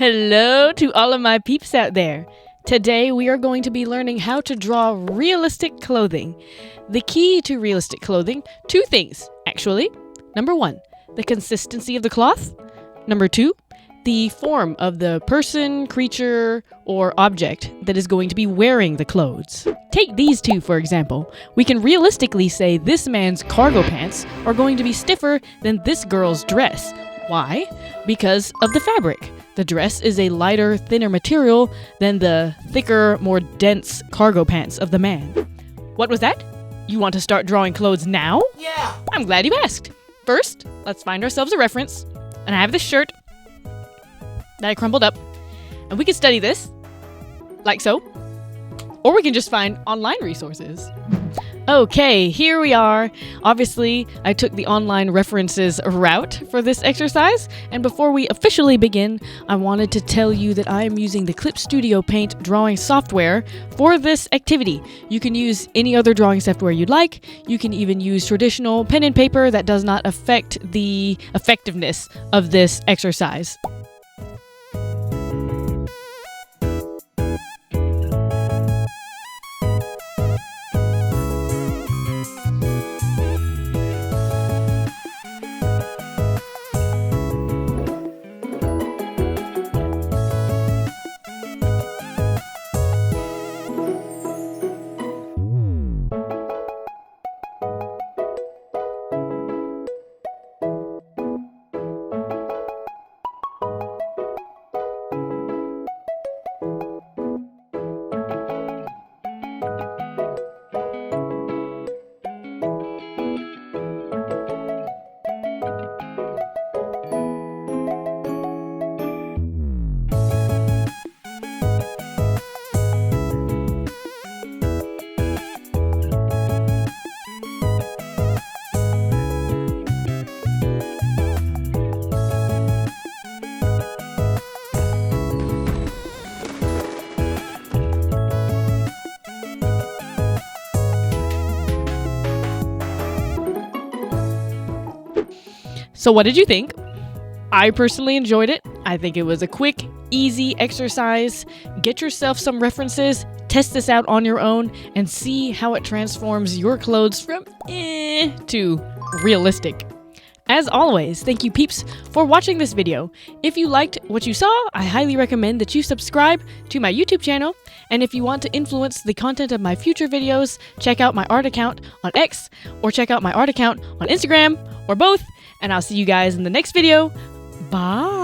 Hello to all of my peeps out there. Today we are going to be learning how to draw realistic clothing. The key to realistic clothing, two things actually. Number one, the consistency of the cloth. Number two, the form of the person, creature, or object that is going to be wearing the clothes. Take these two for example. We can realistically say this man's cargo pants are going to be stiffer than this girl's dress. Why? Because of the fabric. The dress is a lighter, thinner material than the thicker, more dense cargo pants of the man. What was that? You want to start drawing clothes now? Yeah! I'm glad you asked. First, let's find ourselves a reference. And I have this shirt that I crumpled up. And we can study this, like so. Or we can just find online resources. Okay, here we are. Obviously, I took the online references route for this exercise, and before we officially begin, I wanted to tell you that I am using the Clip Studio Paint drawing software for this activity. You can use any other drawing software you'd like. You can even use traditional pen and paper. That does not affect the effectiveness of this exercise. So what did you think? I personally enjoyed it. I think it was a quick, easy exercise. Get yourself some references, test this out on your own, and see how it transforms your clothes from to realistic. As always, thank you peeps for watching this video. If you liked what you saw, I highly recommend that you subscribe to my YouTube channel. And if you want to influence the content of my future videos, check out my art account on X or check out my art account on Instagram or both. And I'll see you guys in the next video. Bye!